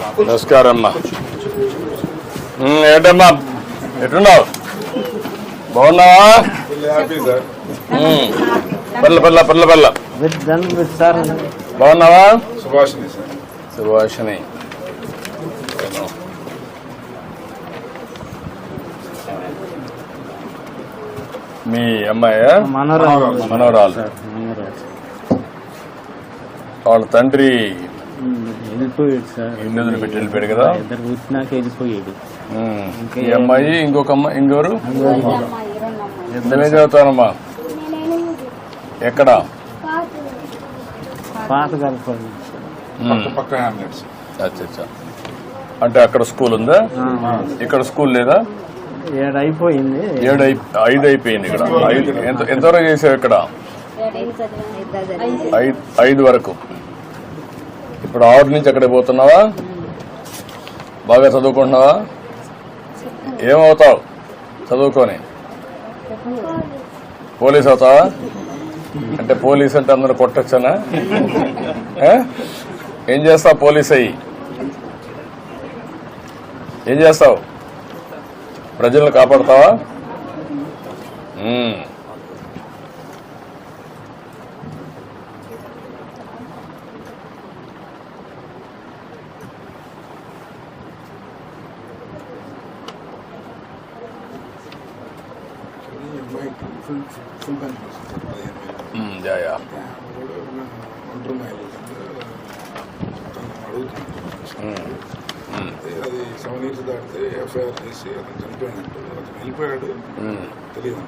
నమస్కారం అమ్మా. ఏంటమ్మా ఎట్టున్నావు? బాగున్నావా? పర్ల బాగున్నావా? సుభాషిణి మీ అమ్మాయి మనవరాలు. వాళ్ళ తండ్రి వెళ్ళిపోయాడు సార్. ఇల్లు వదిలిపెట్టి వెళ్ళిపోయాడు కదా. ఇద్దరు వచ్చినాక వెళ్ళిపోయాడు. ఈ అమ్మాయి ఇంకొక అమ్మాయి ఇంకెవరు? ఎంతమే చదువుతానమ్మా? ఎక్కడ? పాత కలపండి. అచ్చా. అంటే అక్కడ స్కూల్ ఉందా? ఇక్కడ స్కూల్ లేదా? 7 అయిపోయింది. 5 అయిపోయింది. ఇక్కడ ఎంతవరకు చేసావు? ఇక్కడ 5 వరకు. ఇప్పుడు 6 నుంచి అక్కడికి పోతున్నావా? బాగా చదువుకుంటున్నావా? ఏమవుతావు చదువుకొని? పోలీస్ అవుతావా? అంటే పోలీస్ అంటే అందరూ కొట్టొచ్చనా? ఏం చేస్తావు పోలీస్ అయ్యి? ఏం చేస్తావు? ప్రజలను కాపాడతావా? అది 7 years దాటితే ఎఫ్ఐఆర్ చేసి అతను చనిపోయినట్టు అతను వెళ్ళిపోయాడు తెలియదు.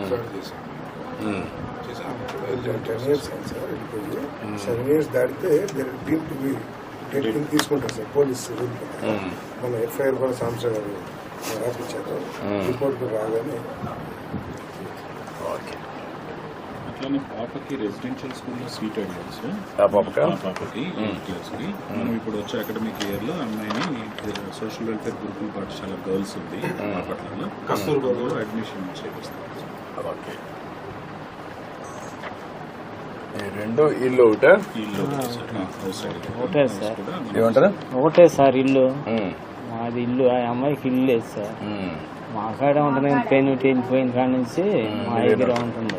ఎఫ్ఐఆర్ చేశాను 10 years సార్ వెళ్ళిపోయి 7 years దాటితే తీసుకుంటారు సార్ పోలీసు. మన ఎఫ్ఐఆర్ కూడా సంవత్సరం గారు రాపించారు. రిపోర్ట్ రాగానే అట్లానే పాపకి రెసిడెన్షియల్ స్కూల్లో సీట్ అడిగారు సార్. పాపకి 8th క్లాస్కి. మనం ఇప్పుడు వచ్చే అకాడమిక్ ఇయర్ లో అమ్మాయిని సోషల్ వెల్ఫేర్ గురుకుల పాఠశాల గర్ల్స్ ఉంది బాపట్లలో కస్తూర్బాలో అడ్మిషన్ చేపిస్తాం. రెండు ఇల్లు ఒకటే? ఇల్లు ఒకటే సార్. ఏమంటారు? ఒకటే సార్ ఇల్లు. మాది ఇల్లు. ఆ అమ్మాయికి ఇల్లు లేదు సార్. మా కాడ ఉంటుంది. పెయిన్ట్ వెళ్ళిపోయిన కాడ నుంచి మా దగ్గర ఉంటుంది.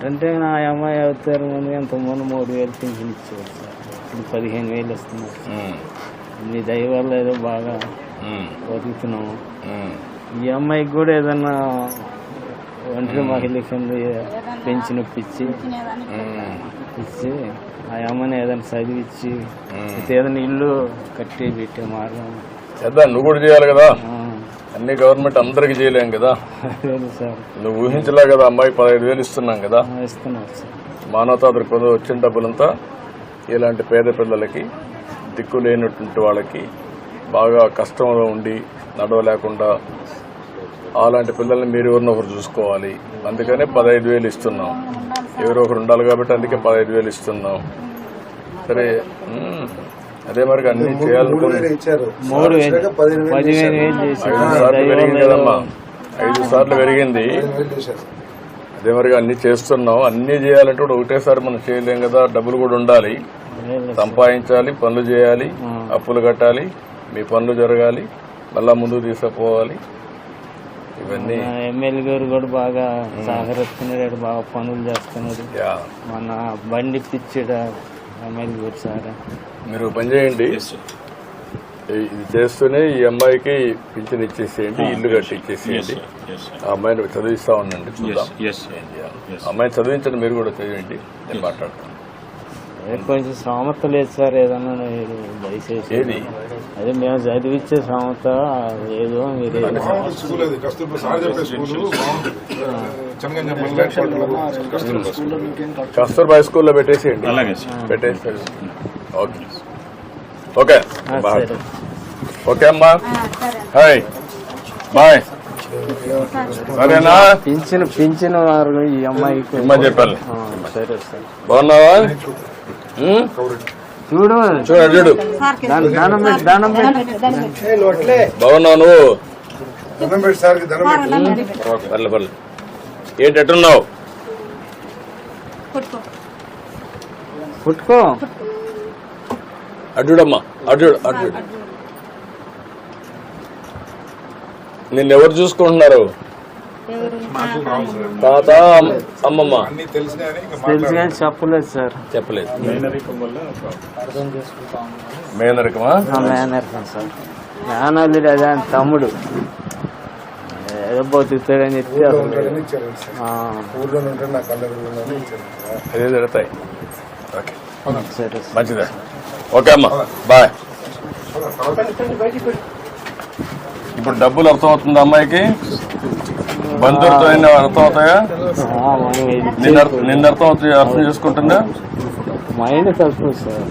అంటే నా అమ్మాయి అవుతారు ముందు ఎంతమంది 3,000 పింఛన్ ఇచ్చేవారు సార్. ఇప్పుడు 15,000 వస్తున్నారు. మీ దయ వల్ల ఏదో బాగా బతుకుతున్నాము. ఈ అమ్మాయికి కూడా ఏదన్నా ఒంటరి మహిళ కింద పెన్షన్ ఇప్పించి ఆ అమ్మని ఏదైనా చదివించి ఏదైనా ఇల్లు కట్టి పెట్టే మార్గం చేద్దాం. నువ్వు కూడా చేయాలి కదా. అన్ని గవర్నమెంట్ అందరికి చేయలేం కదా. నువ్వు ఊహించలే కదా. అమ్మాయికి 15,000 ఇస్తున్నాం కదా. మానవతా దృక్పథం వచ్చిన డబ్బులంతా ఇలాంటి పేద పిల్లలకి, దిక్కు లేనటువంటి వాళ్ళకి, బాగా కష్టంలో ఉండి నడవలేకుండా అలాంటి పిల్లల్ని మీరు ఎవరినో ఒకరు చూసుకోవాలి. అందుకనే 15,000 ఇస్తున్నాం. ఎవరో ఒకరు ఉండాలి కాబట్టి అందుకే 15,000 ఇస్తున్నాం. సరే అదే మరి అన్ని చేయాలనుకుని 5 సార్లు పెరిగింది కదమ్మా. 5 సార్లు పెరిగింది. అదే మరి అన్ని చేస్తున్నాం. అన్ని చేయాలంటే కూడా ఒకటేసారి మనం చేయలేం కదా. డబ్బులు కూడా ఉండాలి, సంపాదించాలి, పనులు చేయాలి, అప్పులు కట్టాలి, మీ పనులు జరగాలి, మళ్ళా ముందుకు తీసుకుపోవాలి. ఇవన్నీ ఎమ్మెల్యే గారు కూడా బాగా సహకరిస్తున్నాడు. బాగా పనులు చేస్తున్నాడు. మన బండి పిచ్చాడు ఎమ్మెల్యే గారు సార్. మీరు పని చేయండి. ఇది చేస్తూనే ఈ అమ్మాయికి పింఛన్ ఇచ్చేసేయండి, ఇల్లు కట్టి ఇచ్చేసేయండి. ఆ అమ్మాయిని చదివిస్తా ఉండండి. చూద్దాం ఏం చేయాలి. అమ్మాయిని చదివించండి. మీరు కూడా చదివండి. నేను మాట్లాడతాను. కొంచెం సామర్థ్య లేదు సార్. ఏదన్నా దయచేసి అదే మేము చదివిచ్చే సామర్థ ఏదో మీరు కస్తూర్బా స్కూల్లో పెట్టేసేయండి. పెట్టేసేయండి. ఓకే ఓకే ఓకే అమ్మా. Hi bye. సరేనా? పింఛన్ ఈ అమ్మాయికి అమ్మాయి చెప్పాలి. సరే సార్. బాగున్నావా? చూడు చూడు బాగున్నావు నువ్వు? పర్లే పర్లే. ఏంటి ఎట్టున్నావు? పుట్టుకో అడ్డుడమ్మా అడ్డు నిన్నెవరు చూసుకుంటున్నారు? మాటలు రావు సార్. తాత అమ్మమ్మ అన్ని తెలిసినాయని ఇంకా తెలుసు కానీ చెప్పలేదు సార్. చెప్పలేదు. మేనరికం వల్ల మేనరికమా? నా మేనర్కం సార్. మేనల్లుడు అదే ఆయన తమ్ముడు ఏదో బతుకుతాడని చెప్పి అసలు ఉంటాడని ఇచ్చారు సార్. ఊర్లో ఉంటాడు నాకు అల్లరి ఇచ్చారు సార్. అదే జరుగుతాయి. ఓకే సరే సార్. మంచిదే. ఓకే అమ్మా బాయ్. ఇప్పుడు డబ్బులు అర్థమవుతుంది అమ్మాయికి? బంధువులతో అయినా అర్థం అవుతాయా? నిన్న అర్థం చేసుకుంటుందా? మైండ్ తక్కువ సార్.